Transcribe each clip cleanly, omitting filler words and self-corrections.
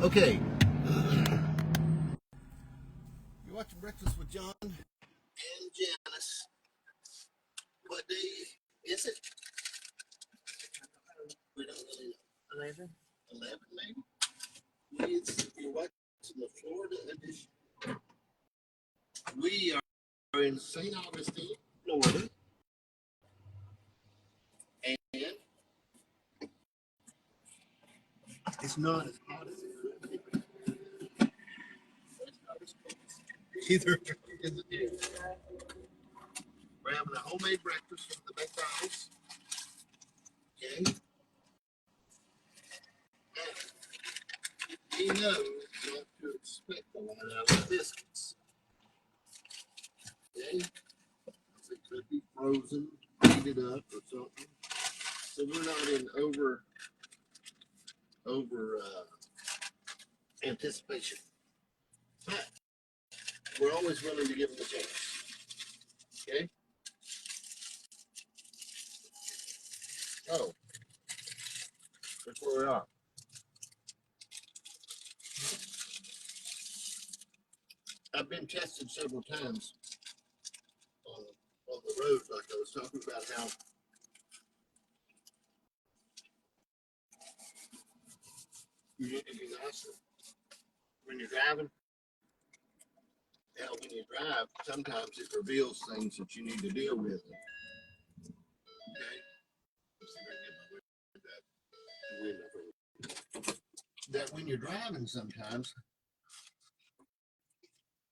Okay. You're watching Breakfast with John and Janice. What day is it? We don't really know. 11? 11, maybe? You're watching the Florida edition. We are in St. Augustine, Florida. And it's not as hot as it could be. It's not as cold. Either is it. We're having a homemade breakfast from the McDonald's. Okay. And we know what to expect a lot out of biscuits. Okay. It could be frozen, heated up, or something. So we're not in over anticipation. But we're always willing to give them a chance. Okay? Oh, that's where we are. I've been tested several times on the road, like I was talking about how you need to be nicer when you're driving. Now, when you drive, sometimes it reveals things that you need to deal with. Okay? Let's see if I can get my way that when you're driving sometimes,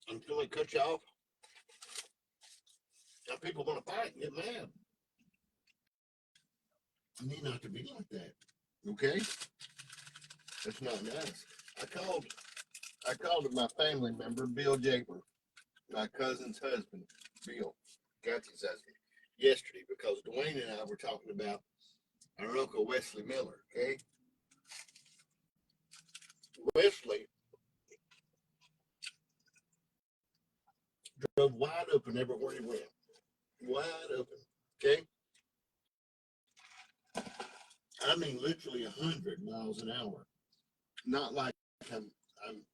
until they cut you off, now people want to fight and get mad. You need not to be like that. Okay? That's not nice. I called my family member, Bill Japer, my cousin's husband, Bill, Kathy's husband, yesterday because Dwayne and I were talking about our Uncle Wesley Miller, okay? Wesley drove wide open everywhere he went. Wide open, okay? I mean literally 100 miles an hour. Not like I'm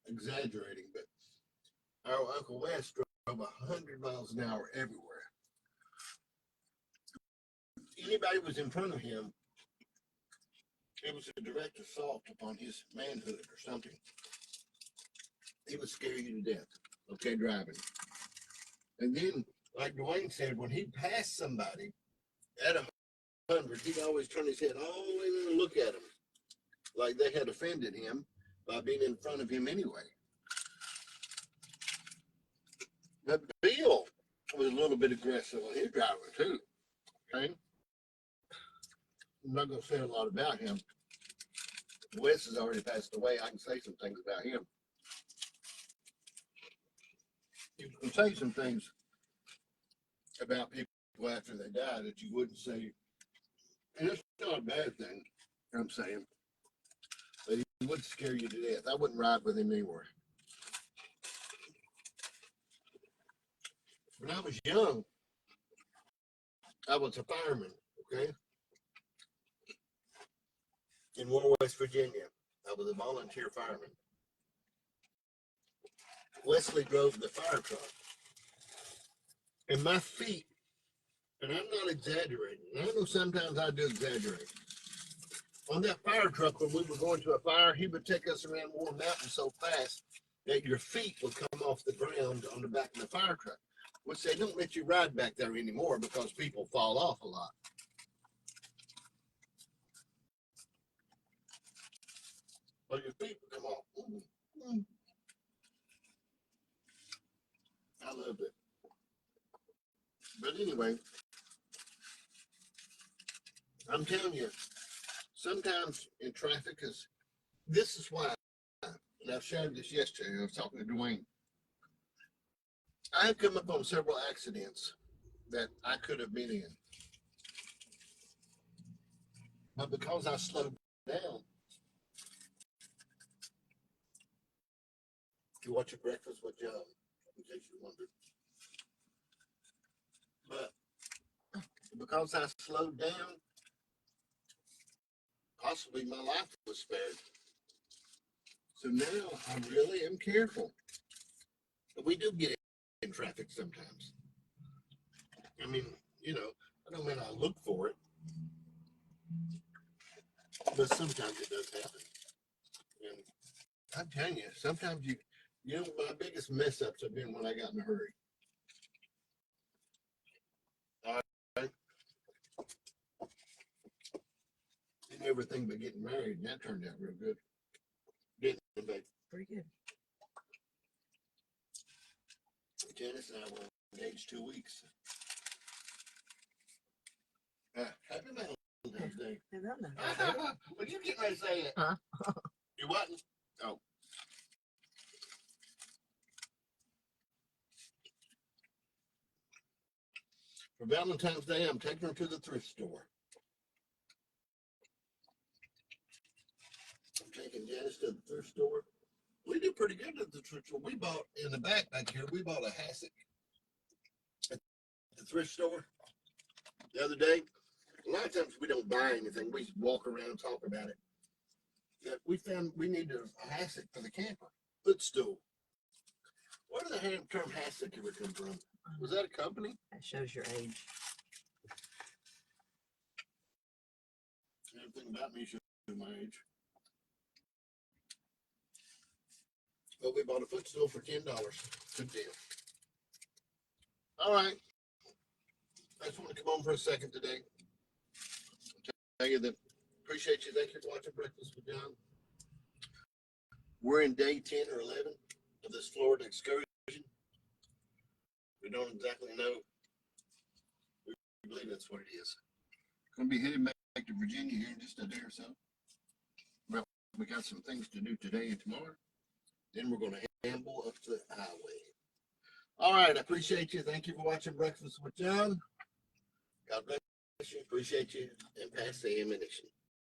exaggerating, but our Uncle Wes drove 100 miles an hour everywhere. Anybody was in front of him, it was a direct assault upon his manhood or something. He would scare you to death, okay, driving. And then, like Dwayne said, when he passed somebody at 100, he'd always turn his head all the way in and look at them, like they had offended him by being in front of him anyway. But Bill was a little bit aggressive on his driving too, okay? I'm not going to say a lot about him. Wes has already passed away. I can say some things about him. You can say some things about people after they die that you wouldn't say. And it's not a bad thing, I'm saying. But he would scare you to death. I wouldn't ride with him anywhere. When I was young, I was a fireman, okay? In Warren, West Virginia. I was a volunteer fireman. Wesley drove the fire truck. And my feet, and I'm not exaggerating, and I know sometimes I do exaggerate. On that fire truck, when we were going to a fire, he would take us around War Mountain so fast that your feet would come off the ground on the back of the fire truck, which they don't let you ride back there anymore because people fall off a lot. But your feet would come off. I loved it. But anyway, I'm telling you, sometimes in traffic, this is why, and I've shared this yesterday, I was talking to Dwayne. I've come up on several accidents that I could have been in. But because I slowed down, you watch your Breakfast with John, in case you wondered. But because I slowed down, possibly my life was spared. So now I really am careful. But we do get in traffic sometimes. I mean, you know, I don't mean I look for it, but sometimes it does happen. And I'm telling you, sometimes you know, my biggest mess ups have been when I got in a hurry. All right. Did everything but getting married, and that turned out real good. Didn't it, babe? Pretty good. Janice and I were engaged 2 weeks. Happy Valentine's Day. I don't know. Well, you getting ready to say it? Huh? You wasn't? Oh. For Valentine's Day, I'm taking her to the thrift store. I'm taking Janice to the thrift store. We do pretty good at the thrift store. We bought, in the back here, we bought a hassock at the thrift store the other day. A lot of times we don't buy anything. We just walk around and talk about it. That we found we needed a hassock for the camper. Footstool. Where did the term hassock ever come from? Was that a company? That shows your age. Everything about me shows my age. But we bought a footstool for $10. Good deal. All right. I just want to come on for a second today. Tell you that appreciate you. Thank you for watching Breakfast with John. We're in day 10 or 11 of this Florida excursion. We don't exactly know. We believe that's what it is. Going to be heading back to Virginia here in just a day or so. Well, we got some things to do today and tomorrow. Then we're going to amble up the highway. All right. I appreciate you. Thank you for watching Breakfast with John. God bless you. Appreciate you. And pass the ammunition.